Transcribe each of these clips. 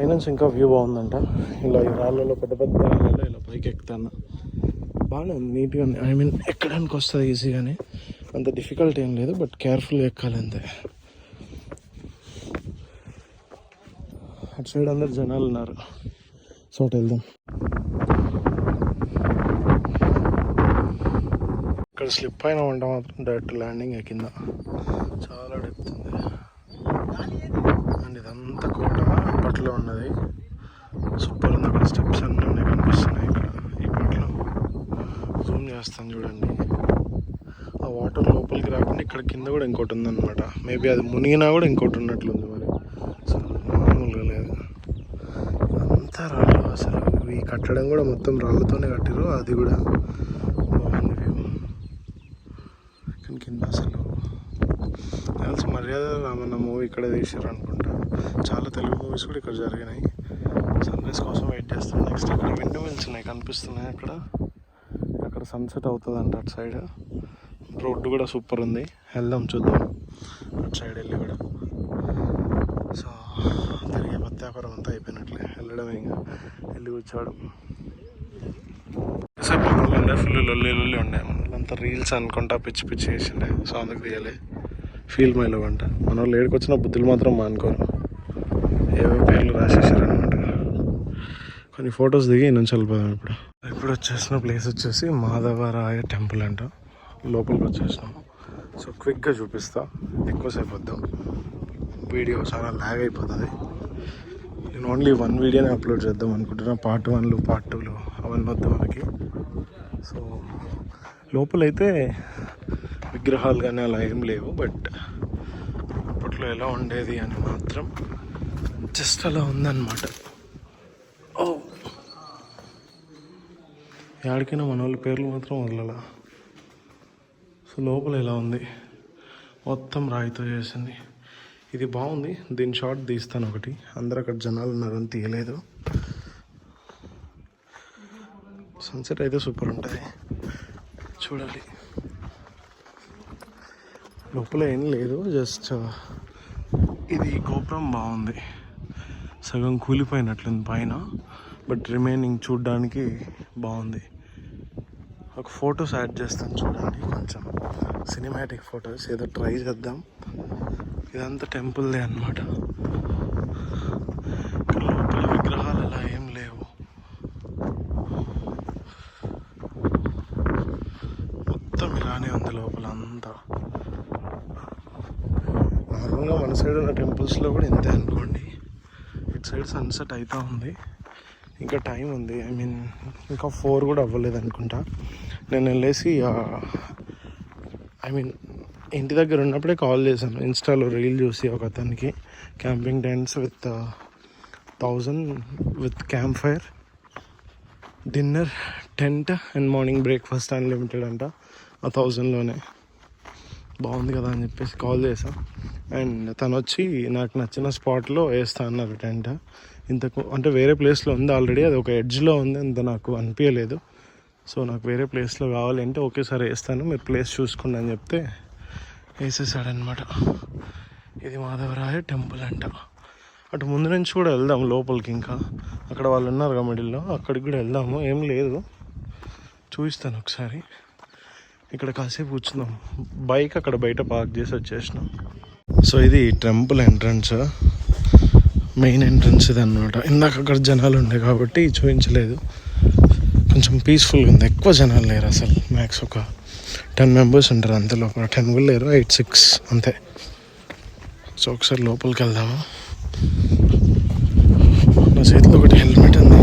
పైనుంచి ఇంకా వ్యూ బాగుందంట. ఇలా ఈ రాళ్ళలో పెద్ద పెద్ద రాళ్ళలో ఇలా పైకి ఎక్కుతాను. బాగానే ఉంది, నీట్గా ఉంది. ఐ మీన్ ఎక్కడానికి వస్తుంది ఈజీగానే, అంత డిఫికల్ట్ ఏం లేదు, బట్ కేర్ఫుల్గా ఎక్కాలి అంతే. అటు సైడ్ అందరు జనాలు ఉన్నారు, సో అటు వెళ్దాం. ఇక్కడ స్లిప్ అయినా ఉంటే మాత్రం డైరెక్ట్ ల్యాండింగ్ కింద చాలా డెప్త్ ఉంది. అండ్ ఇదంతా కోట అప్పట్లో ఉన్నది, సూపర్ ఉంది. అక్కడ స్టెప్స్ అన్నీ ఉన్నాయి, కనిపిస్తున్నాయి ఇక్కడ. ఇప్పట్లో జూమ్ చేస్తాను చూడండి. ఆ వాటర్ లోపలికి రాకుండా ఇక్కడ కింద కూడా ఇంకోటి ఉందన్నమాట. మేబీ అది మునిగినా కూడా ఇంకోటి ఉన్నట్లుంది మరి. అసలు మామూలుగా లేదు, అంతా రాళ్ళు. అసలు ఈ కట్టడం కూడా మొత్తం రాళ్ళతోనే కట్టారు. అది కూడా బాగుంది వ్యూ. కానీ కింద అసలు తెలిసి మర్యాద రామన్న మూవీ ఇక్కడ తీసారు అనుకుంటా. చాలా తెలుగు మూవీస్ కూడా ఇక్కడ జరిగినాయి. సన్ రైజ్ కోసం వెయిట్ చేస్తాను. నెక్స్ట్ అక్కడ విండ్ మిల్స్ ఉన్నాయి, కనిపిస్తున్నాయి అక్కడ. అక్కడ సన్సెట్ అవుతుంది అంట అటు సైడ్. రోడ్డు కూడా సూపర్ ఉంది, వెళ్దాం చూద్దాం అటు సైడ్ వెళ్ళి కూడా. సో తిరిగే పత్యాపురం అంతా అయిపోయినట్లే, వెళ్ళడం ఇంకా వెళ్ళి కూర్చోవడం. ఉండే ఫుల్ లొల్లి ఉండే, అంతా రీల్స్ అనుకుంటా పిచ్చి పిచ్చి చేసిండే. సో అందుకు తీయాలి. ఫీల్ మైలో అంట. మన వాళ్ళు ఏడుకొచ్చిన బుద్ధులు మాత్రం మానుకోరు, ఏవో పేర్లు రాసేసారనమాట. కొన్ని ఫొటోస్ దిగి నుంచి వెళ్ళిపోదాం. ఇప్పుడు వచ్చేసిన ప్లేస్ వచ్చేసి మాధవరాయ టెంపుల్ అంట. లోపలికి వచ్చేసినాం. సో క్విక్గా చూపిస్తా, ఎక్కువసేపు వద్దాం, వీడియో చాలా ల్యాగ్ అయిపోతుంది. నేను ఓన్లీ 1 వీడియోనే అప్లోడ్ చేద్దాం అనుకుంటున్నా. పార్ట్ 1లు పార్ట్ 2లు అవన్నీ వద్దాం మనకి. సో లోపలైతే విగ్రహాలు కానీ అలా ఏం లేవు, బట్ అప్పట్లో ఎలా ఉండేది అని మాత్రం జస్ట్ అలా ఉందన్నమాట. ఓ ఎక్కడికైనా మన వాళ్ళ పేర్లు మాత్రం వదలలా. సో లోపల ఎలా ఉంది, మొత్తం రాయితో చేసింది. ఇది బాగుంది, దీని షార్ట్ తీస్తాను ఒకటి. అందరు అక్కడ జనాలు ఉన్నారని తీయలేదు. సన్సెట్ అయితే సూపర్ ఉంటుంది, చూడాలి. లోపల ఏం లేదు, జస్ట్ ఇది గోపురం బాగుంది. సగం కూలిపోయినట్లుంది పైన, బట్ రిమైనింగ్ చూడ్డానికి బాగుంది. ఒక ఫొటోస్ యాడ్ చేస్తాను చూడండి, కొంచెం సినిమాటిక్ ఫొటోస్ ఏదో ట్రై చేద్దాం. ఇదంతా టెంపుల్దే అన్నమాట. లోపల విగ్రహాలు అలా ఏం లేవు, మొత్తం ఇలానే ఉంది లోపల అంతా. నార్మల్గా మన సైడ్ ఉన్న టెంపుల్స్లో కూడా ఇంతే అనుకోండి. ఇటు సైడ్ సన్సెట్ అవుతూ ఉంది, ఇంకా టైం ఉంది. ఐ మీన్ ఇంకా 4 కూడా అవ్వలేదు అనుకుంటా. నేను వెళ్ళేసి ఇంటి దగ్గర ఉన్నప్పుడే కాల్ చేశాను. ఇన్స్టాలో రీల్ చూసి ఒక అతనికి, camping tents with 1000 with camp fire, dinner, tent and morning breakfast unlimited అంట. ఆ 1000లోనే బాగుంది కదా అని చెప్పేసి కాల్ చేశాను. అండ్ తను వచ్చి నాకు నచ్చిన స్పాట్లో వేస్తా అన్నారు టెంట్. ఇంతకు అంటే వేరే ప్లేస్లో ఉంది ఆల్రెడీ, అది ఒక ఎడ్జ్లో ఉంది, అంత నాకు అనిపించలేదు. సో నాకు వేరే ప్లేస్లో కావాలి అంటే ఓకే సార్ వేస్తాను, మీరు ప్లేస్ చూసుకోండి అని చెప్తే వేసేసాడనమాట. ఇది మాధవరాయ టెంపుల్ అంట. అటు ముందు నుంచి కూడా వెళ్దాం లోపలికి. ఇంకా అక్కడ వాళ్ళు ఉన్నారు కదా మిడిల్లో, అక్కడికి కూడా వెళ్దాము. ఏం లేదు, చూపిస్తాను ఒకసారి. ఇక్కడ కాసేపు కూర్చుందాం. బైక్ అక్కడ బయట పార్క్ చేసి వచ్చేసినాం. సో ఇది టెంపుల్ ఎంట్రన్స్, మెయిన్ ఎంట్రన్స్ ఇది అనమాట. ఇందాక అక్కడ జనాలు ఉండే కాబట్టి చూపించలేదు. కొంచెం పీస్ఫుల్గా ఉంది, ఎక్కువ జనాలు లేరు అసలు. మ్యాక్స్ ఒక 10 మెంబర్స్ ఉంటారు అంతే లోపల. 10 కూడా లేరు, 8-6 అంతే. సో ఒకసారి లోపలికి వెళ్దాము. నా చేతిలో ఒకటి హెల్మెట్ ఉంది,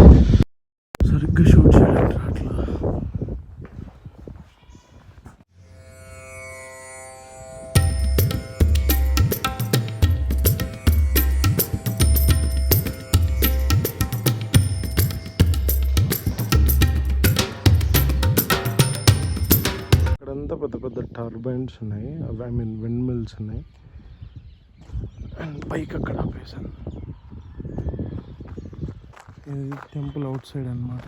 సరిగ్గా షూట్ చేయలేదు అట్లా. ఇక్కడంతా పెద్ద పెద్ద టర్బైన్స్ ఉన్నాయి, ఐ మీన్ విండ్ మిల్స్ ఉన్నాయి. అండ్ బైక్ అక్కడ ఆపేసాను. ఇది టెంపుల్ అవుట్ సైడ్ అన్నమాట.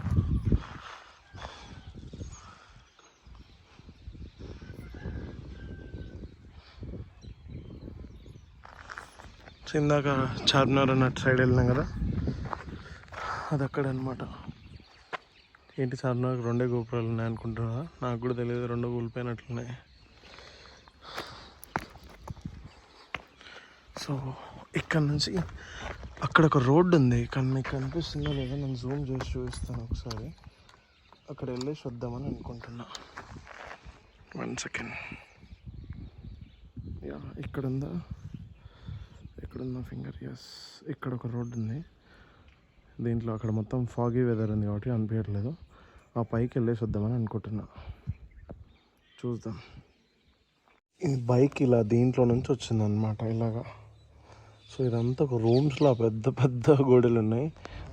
ఇందాక చార్మినార్ అన్నట్టు సైడ్ వెళ్ళినాం కదా, అది అక్కడ అనమాట. ఏంటి సార్ నాకు 2 గోపురాలు ఉన్నాయి అనుకుంటున్నా, నాకు కూడా తెలియదు, 2 కూలిపోయినట్లున్నాయి. సో ఇక్కడ నుంచి అక్కడ ఒక రోడ్డు ఉంది, కానీ మీకు కనిపిస్తుందో లేదో నేను జూమ్ చేసి చూపిస్తాను ఒకసారి. అక్కడ వెళ్ళేసి వద్దామని అనుకుంటున్నా. 1 సెకండ్. యా ఇక్కడుందా, ఎక్కడుందా ఫింగర్? ఎస్, ఇక్కడ ఒక రోడ్డు ఉంది. దీంట్లో అక్కడ మొత్తం ఫాగీ వెదర్ ఉంది కాబట్టి అనిపించట్లేదు. ఆ పైకి వెళ్ళేసి వద్దామని అనుకుంటున్నా, చూద్దాం. ఈ బైక్ ఇలా దీంట్లో నుంచి వచ్చింది అనమాట, ఇలాగా. సో ఇదంతా ఒక రూమ్స్లో పెద్ద పెద్ద గోడలు ఉన్నాయి.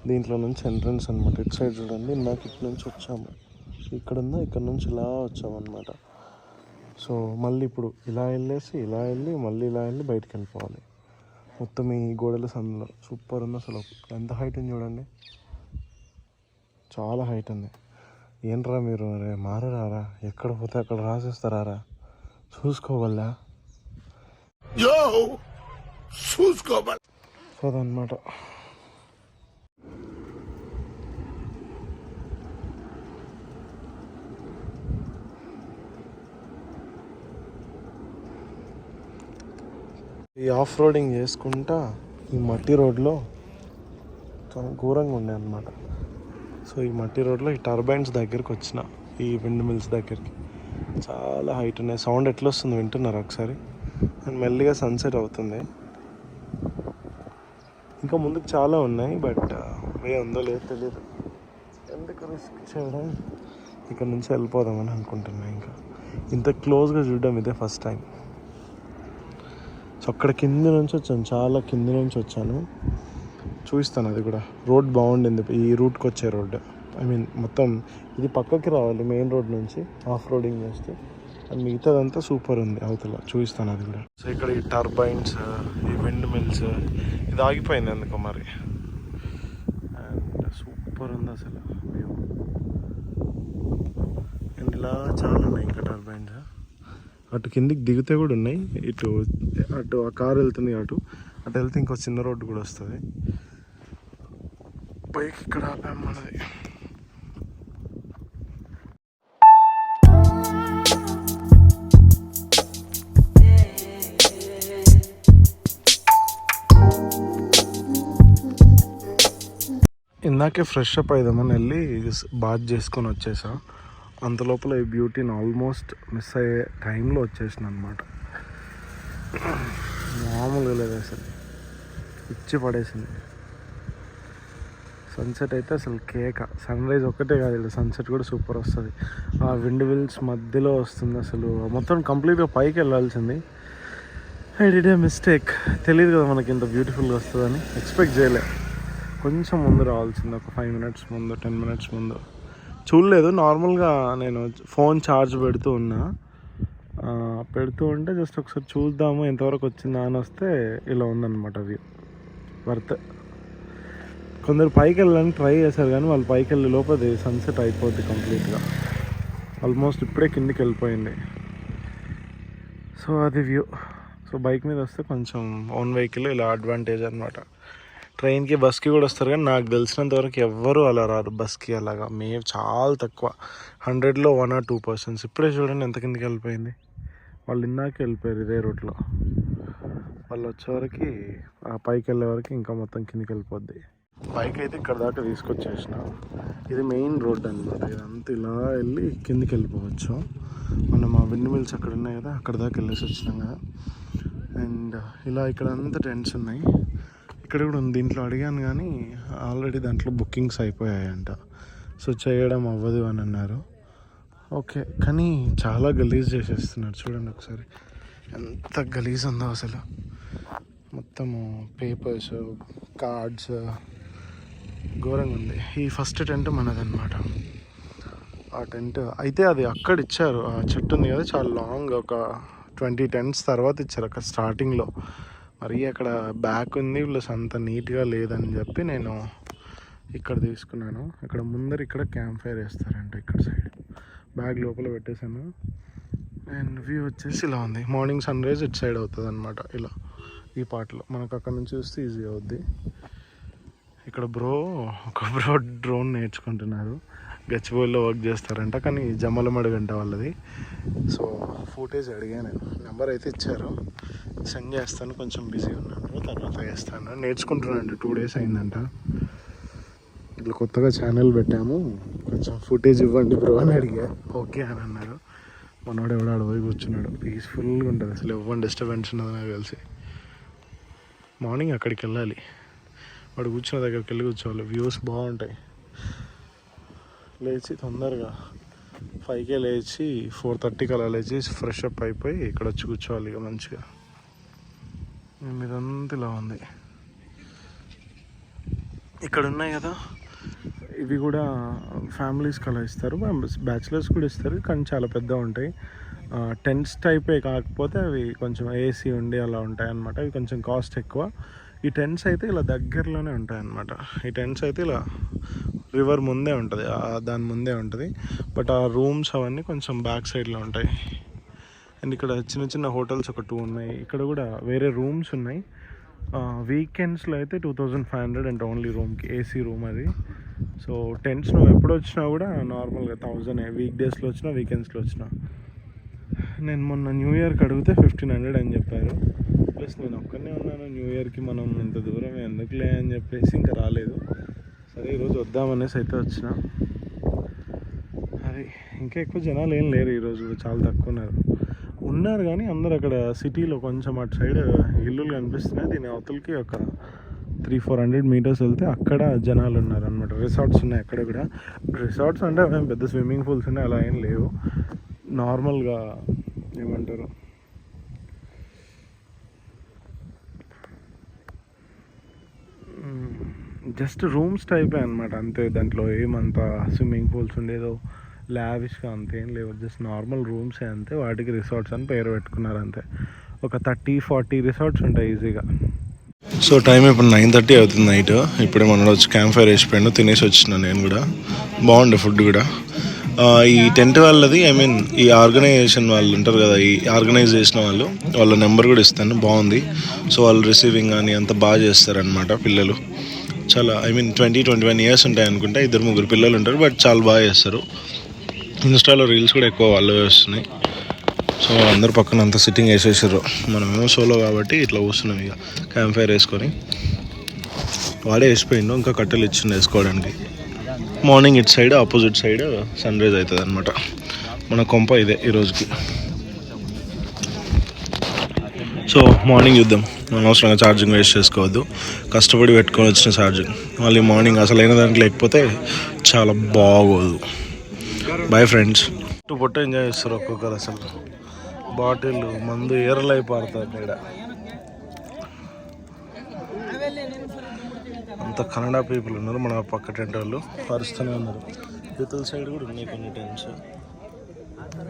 దీంట్లో నుంచి ఎంట్రన్స్ అనమాట. ఇటు సైడ్ చూడండి, నాకు ఇటు నుంచి వచ్చాము, ఇక్కడ నుంచి ఇలా వచ్చామన్నమాట. సో మళ్ళీ ఇప్పుడు ఇలా వెళ్ళేసి ఇలా వెళ్ళి మళ్ళీ ఇలా వెళ్ళి బయటికి వెళ్ళిపోవాలి. మొత్తం ఈ గోడల సందులో సూపర్ ఉంది అసలు. ఎంత హైట్ ఉంది చూడండి, చాలా హైట్ ఉంది. ఏంట్రా మీరు మారరారా, ఎక్కడ పోతే అక్కడ రాసేస్తారా, చూసుకోవాలా సో అదనమాట. ఈ ఆఫ్ రోడింగ్ చేసుకుంటా ఈ మట్టి రోడ్లో చాలా ఘోరంగా ఉండే అనమాట. సో ఈ మట్టి రోడ్లో ఈ టర్బైన్స్ దగ్గరికి వచ్చిన, ఈ విండ్ మిల్స్ దగ్గరికి. చాలా హైట్ ఉన్నాయి. సౌండ్ ఎట్లా వస్తుంది వింటున్నారు ఒకసారి. అండ్ మెల్లిగా సన్సెట్ అవుతుంది. ఇంకా ముందుకు చాలా ఉన్నాయి, బట్ వే ఉందో లేదో తెలియదు. ఎందుకు రిస్క్ చేయడం, ఇక్కడ నుంచి వెళ్ళిపోదామని అనుకుంటున్నా. ఇంకా ఇంత క్లోజ్గా చూడడం ఇదే ఫస్ట్ టైం. సో అక్కడ కింది నుంచి వచ్చాను, చాలా కింది నుంచి వచ్చాను. చూపిస్తాను అది కూడా. రోడ్ బాగుండింది, ఈ రూట్కి వచ్చే రోడ్డు. ఐ మీన్ మొత్తం ఇది పక్కకి రావాలి మెయిన్ రోడ్ నుంచి ఆఫ్ రోడింగ్ చేస్తే. అండ్ మిగతాదంతా సూపర్ ఉంది అవతల, చూపిస్తాను అది కూడా. సో ఇక్కడ ఈ టర్బైన్స్, ఈ విండ్ మిల్స్, ఇది ఆగిపోయింది ఎందుకో మరి. అండ్ సూపర్ ఉంది అసలు వ్యూ. అండ్ ఇలా చాలా ఉన్నాయి ఇంకా టర్బైన్స్. అటు కిందికి దిగితే కూడా ఉన్నాయి. అటు ఆ కారు వెళ్తుంది, అటు వెళ్తే ఇంకో చిన్న రోడ్డు కూడా వస్తుంది. బైక్ ఇక్కడ ఆపాము మనది. ఇందాకే ఫ్రెష్ అప్ అయిదామని వెళ్ళి బాత్ చేసుకొని వచ్చేసా. అంతలోపల ఈ బ్యూటీని ఆల్మోస్ట్ మిస్ అయ్యే టైంలో వచ్చేసిన అనమాట. మామూలుగా లేదు అసలు, ఇచ్చి పడేసింది. సన్సెట్ అయితే అసలు కేక. సన్ రైజ్ ఒక్కటే కాదు, ఇక్కడ సన్సెట్ కూడా సూపర్ వస్తుంది. ఆ విండ్ విల్స్ మధ్యలో వస్తుంది అసలు. మొత్తం కంప్లీట్గా పైకి వెళ్ళాల్సింది. I did a mistake. తెలియదు కదా మనకి ఇంత బ్యూటిఫుల్గా వస్తుందని, ఎక్స్పెక్ట్ చేయలే. కొంచెం ముందు రావాల్సింది, ఒక 5 minutes ముందు, 10 minutes ముందు. చూడలేదు, నార్మల్గా నేను ఫోన్ ఛార్జ్ పెడుతూ ఉంటే జస్ట్ ఒకసారి చూద్దాము ఎంతవరకు వచ్చిందా అని వస్తే ఇలా ఉందన్నమాట వ్యూ. వర్త్. కొందరు పైకి వెళ్ళడానికి ట్రై చేశారు, కానీ వాళ్ళు పైకి వెళ్ళే లోపల సన్సెట్ అయిపోద్ది కంప్లీట్గా. ఆల్మోస్ట్ ఇప్పుడే కిందికి వెళ్ళిపోయింది. సో అది వ్యూ. సో బైక్ మీద వస్తే కొంచెం ఓన్ వెహికల్ ఇలా అడ్వాంటేజ్ అనమాట. ట్రైన్కి బస్కి కూడా వస్తారు, కానీ నాకు తెలిసినంత వరకు ఎవ్వరూ అలా రారు బస్కి. అలాగా మేము చాలా తక్కువ, 100లో 1 or 2%. ఇప్పుడే చూడండి ఎంత కిందకి వెళ్ళిపోయింది. వాళ్ళు ఇందాక వెళ్ళిపోయారు ఇదే రూట్లో. వాళ్ళు వచ్చేవరకు, ఆ పైకి వెళ్ళే వరకు ఇంకా మొత్తం కిందకి వెళ్ళిపోద్ది. బైక్ అయితే ఇక్కడ దాకా తీసుకొచ్చేసిన. ఇది మెయిన్ రోడ్ అనమాట. ఇదంతా ఇలా వెళ్ళి కిందికి వెళ్ళిపోవచ్చు. మనం ఆ విండ్ మిల్స్ అక్కడ ఉన్నాయి కదా, అక్కడ దాకా వెళ్ళేసి వచ్చినాం కదా. అండ్ ఇలా ఇక్కడ అంతా టెంట్స్ ఉన్నాయి. ఇక్కడ కూడా ఉంది. దీంట్లో అడిగాను కానీ ఆల్రెడీ దాంట్లో బుకింగ్స్ అయిపోయాయంట. సో చేయడం అవ్వదు అని అన్నారు. ఓకే, కానీ చాలా గలీజ్ చేసేస్తున్నారు. చూడండి ఒకసారి ఎంత గలీజ్ ఉందో అసలు. మొత్తము పేపర్స్, కార్డ్స్, ఘోరంగా ఉంది. ఈ ఫస్ట్ టెంట్ మనదన్నమాట. ఆ టెంట్ అయితే అది అక్కడ ఇచ్చారు. ఆ చెట్టు ఉంది కదా, చాలా లాంగ్, ఒక 20 tents తర్వాత ఇచ్చారు అక్కడ స్టార్టింగ్లో. మరి అక్కడ బ్యాక్ ఉంది ప్లస్ అంత నీట్గా లేదని చెప్పి నేను ఇక్కడ తీసుకున్నాను. ఇక్కడ ముందర ఇక్కడ క్యాంప్ ఫైర్ వేస్తారంట, ఇక్కడ సైడ్. బ్యాగ్ లోపల పెట్టేశాను. అండ్ వ్యూ వచ్చేసి ఇలా ఉంది. మార్నింగ్ సన్ రైజ్ ఇటు సైడ్ అవుతుంది అనమాట. ఇలా ఈ పార్ట్లో మనకు అక్కడ నుంచి చూస్తే ఈజీ అవుద్ది. ఇక్కడ ఒక బ్రో డ్రోన్ నేర్చుకుంటున్నారు. గచ్చిబౌలిలో వర్క్ చేస్తారంట, కానీ జమ్మలమడుగంట వాళ్ళది. సో ఫుటేజ్ అడిగాను, నెంబర్ అయితే ఇచ్చారు, సెండ్ చేస్తాను. కొంచెం బిజీ ఉన్నాను, తర్వాత చేస్తాను. నేర్చుకుంటున్నాను, 2 days అయిందంట. ఇట్లా కొత్తగా ఛానల్ పెట్టాము, కొంచెం ఫుటేజ్ ఇవ్వండి బ్రో అని అడిగా. ఓకే అని అన్నారు. మనోడు ఎవడో అడవి కూర్చున్నాడు. పీస్ఫుల్గా ఉంటుంది అసలు, ఇవ్వండి డిస్టర్బెన్స్ ఉన్నది నాకు తెలిసి. మార్నింగ్ అక్కడికి వెళ్ళాలి, వాడు కూర్చున్న దగ్గరికి వెళ్ళి కూర్చోవాలి. వ్యూస్ బాగుంటాయి. లేచి తొందరగా 5కే లేచి 4:30కి అలా లేచి ఫ్రెష్ అప్ అయిపోయి ఇక్కడ వచ్చి కూర్చోవాలి ఇక మంచిగా. మీదంతా ఇలా ఉంది. ఇక్కడ ఉన్నాయి కదా, ఇవి కూడా ఫ్యామిలీస్కి అలా ఇస్తారు, బ్యాచిలర్స్ కూడా ఇస్తారు, కానీ చాలా పెద్దగా ఉంటాయి. టెంట్స్ టైపే, కాకపోతే అవి కొంచెం ఏసీ ఉండి అలా ఉంటాయి అన్నమాట. అవి కొంచెం కాస్ట్ ఎక్కువ. ఈ టెంట్స్ అయితే ఇలా దగ్గరలోనే ఉంటాయి అన్నమాట. ఈ టెంట్స్ అయితే ఇలా రివర్ ముందే ఉంటుంది, దాని ముందే ఉంటుంది. బట్ ఆ రూమ్స్ అవన్నీ కొంచెం బ్యాక్ సైడ్లో ఉంటాయి. అండ్ ఇక్కడ చిన్న చిన్న హోటల్స్ ఒక 2 ఉన్నాయి. ఇక్కడ కూడా వేరే రూమ్స్ ఉన్నాయి. వీకెండ్స్లో అయితే 2500 అండ్ ఓన్లీ రూమ్కి, ఏసీ రూమ్ అది. సో టెంట్స్ నువ్వు ఎప్పుడు వచ్చినా కూడా నార్మల్గా 1000. వీక్ డేస్లో వచ్చినా, వీకెండ్స్లో వచ్చినా. నేను మొన్న న్యూ ఇయర్కి అడిగితే 1500 అని చెప్పారు. ప్లస్ నేను ఒక్కనే ఉన్నాను న్యూ ఇయర్కి, మనం ఇంత దూరం ఎందుకులే అని చెప్పేసి ఇంకా రాలేదు. సరే ఈరోజు వద్దామనేసి అయితే వచ్చిన. అది ఇంకా ఎక్కువ జనాలు ఏం లేరు ఈరోజు, చాలా తక్కువ ఉన్నారు. కానీ అందరు అక్కడ సిటీలో కొంచెం అటు సైడ్ ఇల్లులు కనిపిస్తున్నాయి. దీని అవతలకి ఒక 300-400 meters వెళ్తే అక్కడ జనాలు ఉన్నారు అనమాట. రిసార్ట్స్ ఉన్నాయి అక్కడ కూడా. రిసార్ట్స్ అంటే అవేం పెద్ద స్విమ్మింగ్ పూల్స్ ఉన్నాయి అలా ఏం లేవు. నార్మల్గా ఏమంటారు, జస్ట్ రూమ్స్ టైపే అనమాట అంతే. దాంట్లో ఏమంతా స్విమ్మింగ్ పూల్స్ ఉండేదో లావిష్గా అంతేం లేవు, జస్ట్ నార్మల్ రూమ్సే అంతే. వాటికి రిసార్ట్స్ అని పేరు పెట్టుకున్నారు అంతే. ఒక 30-40 రిసార్ట్స్ ఉంటాయి ఈజీగా. సో టైం ఇప్పుడు 9:30 అవుతుంది నైట్. ఇప్పుడే మనలో వచ్చి క్యాంప్ ఫైర్ వేసిపోయాను, తినేసి వచ్చిన నేను కూడా. బాగుండే ఫుడ్ కూడా. ఈ టెంట్ వాళ్ళది, ఐ మీన్ ఈ ఆర్గనైజేషన్ వాళ్ళు ఉంటారు కదా, ఈ ఆర్గనైజ్ చేసిన వాళ్ళ నెంబర్ కూడా ఇస్తాను. బాగుంది. సో వాళ్ళు రిసీవింగ్ కానీ అంత బాగా చేస్తారనమాట. పిల్లలు చాలా, ఐ మీన్ 20-21 years ఉంటాయి అనుకుంటా. 2-3 పిల్లలు ఉంటారు, బట్ చాలా బాగా చేస్తారు. ఇన్స్టాలో రీల్స్ కూడా ఎక్కువ వాళ్ళే వస్తున్నాయి. సో అందరు పక్కన అంతా సిట్టింగ్ వేసేసారు. మనమేమో సోలో కాబట్టి ఇట్లా కూర్చున్నాం ఇక క్యాంప్ ఫైర్ వేసుకొని. వాడే వేసిపోయిండు, ఇంకా కట్టెలు ఇచ్చిండు వేసుకోవడానికి. మార్నింగ్ ఇటు side opposite side sunrise అవుతుంది అనమాట. మన కొంప ఇదే ఈరోజుకి. సో మార్నింగ్ చూద్దాం. అనవసరంగా ఛార్జింగ్ వేస్ట్ చేసుకోవద్దు, కష్టపడి పెట్టుకొని వచ్చిన ఛార్జింగ్ మళ్ళీ మార్నింగ్ అసలైన దాంట్లో లేకపోతే చాలా బాగోదు. Bye friends. పొట్ట ఎంజాయ్ చేస్తారు ఒక్కొక్కరు. అసలు బాటిల్ మందు ఏరలై పారుతారు ఇక్కడ. అంత కన్నడ పీపుల్ ఉన్నారు మన పక్క టెంట్ వాళ్ళు, పరుస్తూనే ఉన్నారు. యువతల సైడ్ కూడా ఉన్నాయి కొన్ని టెంట్స్,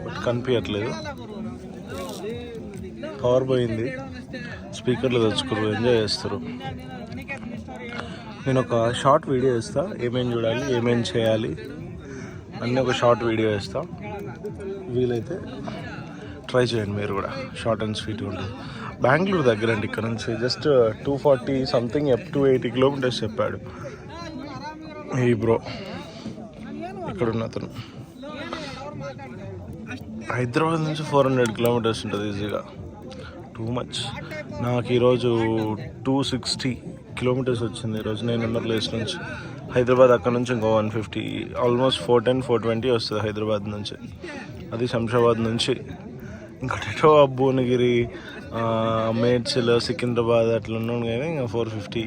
బట్ కనిపించట్లేదు. పవర్ పోయింది, స్పీకర్లు తెచ్చుకోరు, ఎంజాయ్ చేస్తారు. నేను ఒక షార్ట్ వీడియో ఇస్తా, ఏమేమి చూడాలి, ఏమేమి చేయాలి అన్నీ ఒక షార్ట్ వీడియో ఇస్తా. వీలైతే ట్రై చేయండి మీరు కూడా, షార్ట్ అండ్ స్వీట్గా ఉంటుంది. బెంగళూరు దగ్గర అండి, ఇక్కడ నుంచి just 240 something, up to 80 kilometers చెప్పాడు ఈ బ్రో. ఇక్కడున్న అతను హైదరాబాద్ నుంచి 400 kilometers ఉంటుంది ఈజీగా. Too much. నాకు ఈరోజు 260 kilometers వచ్చింది ఈరోజు నేనున్న ప్లేస్ నుంచి. హైదరాబాద్ అక్కడ నుంచి ఇంకో 150, ఆల్మోస్ట్ 410-420 వస్తుంది హైదరాబాద్ నుంచి. అది శంషాబాద్ నుంచి ఇంకటో భువనగిరి, మేడ్చల్, సికింద్రాబాద్ అట్లా ఉన్నాను. కానీ ఇంకా 450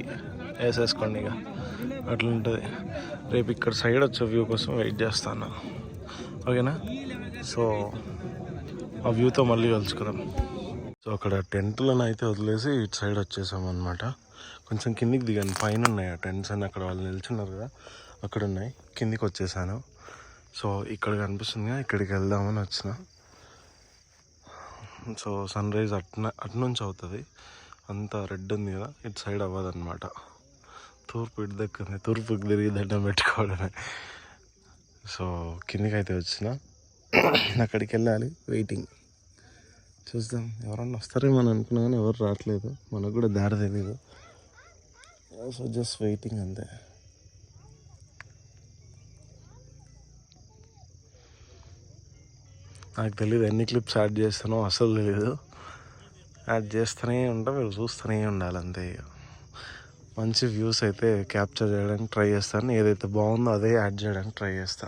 వేసేసుకోండి ఇక, అట్లా ఉంటుంది. రేపు ఇక్కడ సైడ్ వచ్చే వ్యూ కోసం వెయిట్ చేస్తాను, ఓకేనా? సో ఆ వ్యూతో మళ్ళీ కలుసుకుందాం. సో అక్కడ టెంట్లను అయితే వదిలేసి ఇటు సైడ్ వచ్చేసాం అనమాట. కొంచెం కిందికి దిగాను, పైన ఉన్నాయి ఆ టెంట్స్ అని, అక్కడ వాళ్ళు నిల్చున్నారు కదా అక్కడ ఉన్నాయి. కిందికి వచ్చేసాను. సో ఇక్కడ కనిపిస్తుందిగా, ఇక్కడికి వెళ్దామని వచ్చిన. సో సన్ రైజ్ అటు నుంచి అవుతుంది, అంత రెడ్ ఉంది కదా, ఇటు సైడ్ అవ్వదు అనమాట. తూర్పు ఇటు దక్కింది, తూర్పుకి తిరిగి దండం పెట్టుకోవడమే. సో కిందికి అయితే వచ్చిన, అక్కడికి వెళ్ళాలి. వెయిటింగ్, చూద్దాం ఎవరన్నా వస్తారేమో అని అనుకున్నా కానీ ఎవరు రావట్లేదు. మనకు కూడా దారి తెలియదు. సో జస్ట్ వెయిటింగ్ అంతే. నాకు తెలియదు ఎన్ని క్లిప్స్ యాడ్ చేస్తానో అసలు తెలీదు. యాడ్ చేస్తూనే ఉంటా, మీరు చూస్తూనే ఉండాలి అంతే. మంచి వ్యూస్ అయితే క్యాప్చర్ చేయడానికి ట్రై చేస్తాను. ఏదైతే బాగుందో అదే యాడ్ చేయడానికి ట్రై చేస్తా.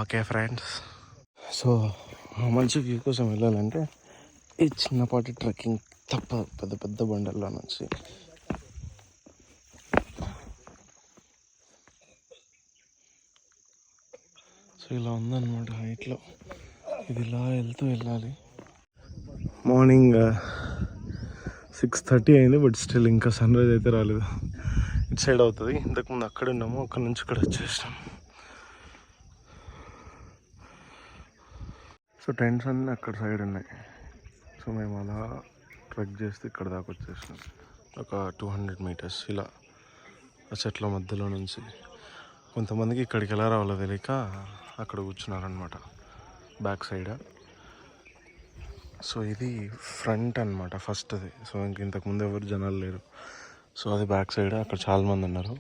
ఓకే ఫ్రెండ్స్, సో మంచి వ్యూ కోసం వెళ్ళాలంటే ఈ చిన్నపాటి ట్రెక్కింగ్ తప్ప పెద్ద పెద్ద బండల్లో నుంచి. సో ఇలా ఉందన్నమాట హైట్లో. ఇది ఇలా వెళ్తూ వెళ్ళాలి. మార్నింగ్ 6:30 అయింది, బట్ స్టిల్ ఇంకా సన్ రైజ్ అయితే రాలేదు. ఇటు సైడ్ అవుతుంది. ఇంతకుముందు అక్కడ ఉన్నాము, అక్కడ నుంచి ఇక్కడ వచ్చేసినాం. సో టెంట్స్ అన్నీ అక్కడ సైడ్ ఉన్నాయి. సో మేము అలా ట్రెక్ చేస్తే ఇక్కడ దాకా వచ్చేసినాం. ఒక 200 మీటర్స్ ఇలా ఆ చెట్ల మధ్యలో నుంచి. కొంతమందికి ఇక్కడికి ఎలా రావాలో తెలియక అక్కడ కూర్చున్నారనమాట బ్యాక్ సైడ్. సో ఇది ఫ్రంట్ అనమాట ఫస్ట్ది. సో ఇంతకుముందు ఎవరు జనాలు లేరు. సో అది బ్యాక్ సైడ్, అక్కడ చాలామంది ఉన్నారు.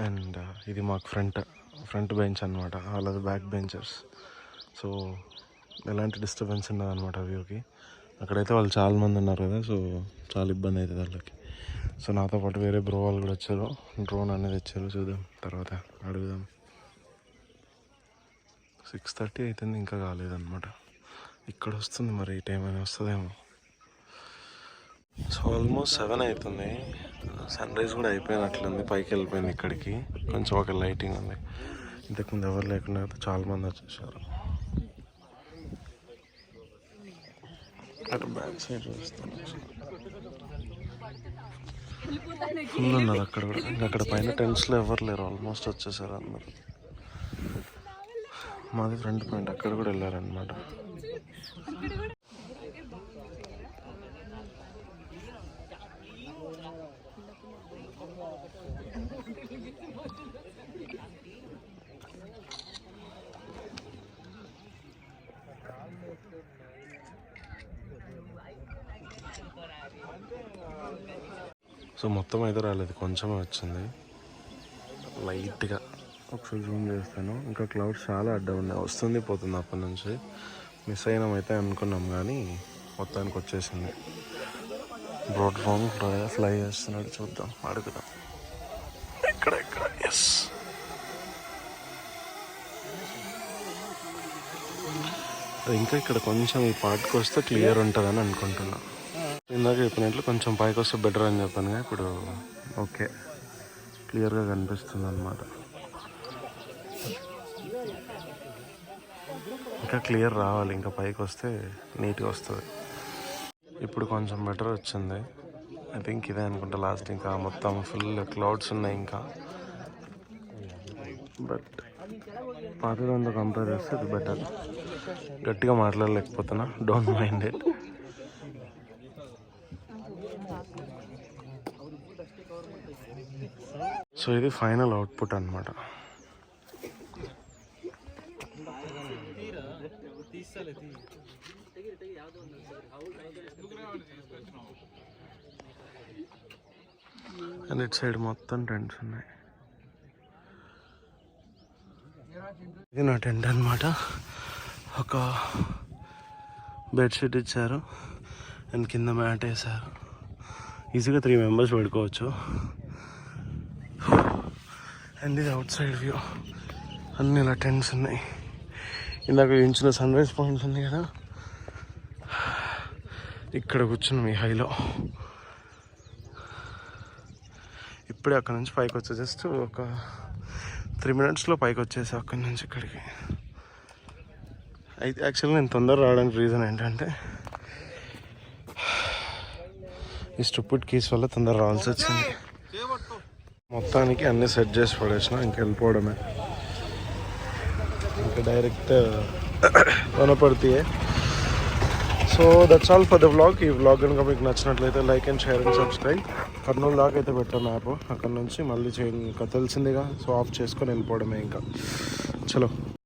అండ్ ఇది మాకు ఫ్రంట్ బెంచ్ అనమాట, వాళ్ళది బ్యాక్ బెంచర్స్. సో ఎలాంటి డిస్టర్బెన్స్ ఉండదు అనమాట వ్యూకి. అక్కడైతే వాళ్ళు చాలామంది ఉన్నారు కదా, సో చాలా ఇబ్బంది అవుతుంది వాళ్ళకి. సో నాతో పాటు వేరే బ్రో వాళ్ళు కూడా వచ్చారు, డ్రోన్ అనేది వచ్చారు. చూద్దాం తర్వాత అడుగుదాం. 6:30 అవుతుంది, ఇంకా కాలేదన్నమాట. ఇక్కడ వస్తుంది, మరి ఈ టైం అని వస్తుందేమో. సో ఆల్మోస్ట్ 7 అవుతుంది. సన్ రైజ్ కూడా అయిపోయినట్లుంది, పైకి వెళ్ళిపోయింది. ఇక్కడికి కొంచెం ఒక లైటింగ్ ఉంది. ఇంతకుముందు ఎవరు లేకుండా చాలామంది వచ్చేసారు. అక్కడ బ్యాక్ సైడ్ వస్తాను, ఫుల్ ఉన్నారు అక్కడ కూడా. ఇంకా అక్కడ పైన టెంట్స్లో ఎవరు లేరు, ఆల్మోస్ట్ వచ్చేసారు అందరు. మాది ఫ్రంట్ పాయింట్, అక్కడ కూడా వెళ్ళారనమాట. సో మొత్తం అయితే రాలేదు, కొంచెమే వచ్చింది లైట్గా. ఒకసారి జూమ్ చేస్తాను. ఇంకా క్లౌడ్స్ చాలా అడ్డం ఉన్నాయి, వస్తుంది పోతుంది అప్పటి నుంచి. మిస్ అయినామైతే అనుకున్నాం కానీ మొత్తానికి వచ్చేసింది. బ్రోడ్ డ్రోన్ ఫ్లై చేస్తున్నాడు, చూద్దాం, అడుగుదాం. ఇక్కడ ఎస్, ఇంకా ఇక్కడ కొంచెం ఈ పార్ట్కి వస్తే క్లియర్ ఉంటుందని అనుకుంటున్నా. ఇందాక చెప్పినట్లు కొంచెం పైకి వస్తే బెటర్ అని చెప్పాను, ఇప్పుడు ఓకే క్లియర్గా కనిపిస్తుంది అన్నమాట. ఇంకా క్లియర్ రావాలి, ఇంకా పైకి వస్తే నీట్గా వస్తుంది. ఇప్పుడు కొంచెం బెటర్ వచ్చింది. ఐ థింక్ ఇదే అనుకుంటా లాస్ట్. ఇంకా మొత్తం ఫుల్ క్లౌడ్స్ ఉన్నాయి ఇంకా, బట్ పాతదంతా కంపేర్ చేస్తే ఇది బెటర్. గట్టిగా మాట్లాడలేకపోతున్నా, డోంట్ మైండ్ ఇట్. సో ఇది ఫైనల్ అవుట్పుట్ అన్నమాట. అండ్ ఇటు సైడ్ మొత్తం టెంట్స్ ఉన్నాయి. ఇది నా టెంట్ అనమాట. ఒక బెడ్షీట్ ఇచ్చారు అండ్ కింద మ్యాట్ వేసారు. ఈజీగా 3 మెంబర్స్ పడుకోవచ్చు. అండ్ ఇది అవుట్ సైడ్ వ్యూ. అన్నీ ఇలా టెంట్స్ ఉన్నాయి. ఇందాక చూపించిన సన్ రైజ్ పాయింట్స్ ఉంది కదా, ఇక్కడ కూర్చున్నాం ఈ హైలో. ఇప్పుడే అక్కడ నుంచి పైకి వచ్చే, జస్ట్ ఒక 3 మినిట్స్లో పైకి వచ్చేసి అక్కడి నుంచి ఇక్కడికి. అయితే యాక్చువల్లీ నేను తొందర రావడానికి రీజన్ ఏంటంటే ఈ స్టూపిడ్ కీస్ వల్ల తొందర రావాల్సి వచ్చింది. మొత్తానికి అన్నీ సెట్ చేసి పడేసిన, ఇంక వెళ్ళిపోవడమే. ఇంకా డైరెక్ట్ వనపర్తియే. So that's all for the vlog. ఈ వ్లాగ్ కనుక మీకు నచ్చినట్లయితే like and share and subscribe. Kurnool దాకా అయితే పెట్టాను మ్యాప్, అక్కడ నుంచి మళ్ళీ ఇంకా తెలిసిందిగా. సో ఆఫ్ చేసుకొని వెళ్ళిపోవడమే ఇంకా. చలో.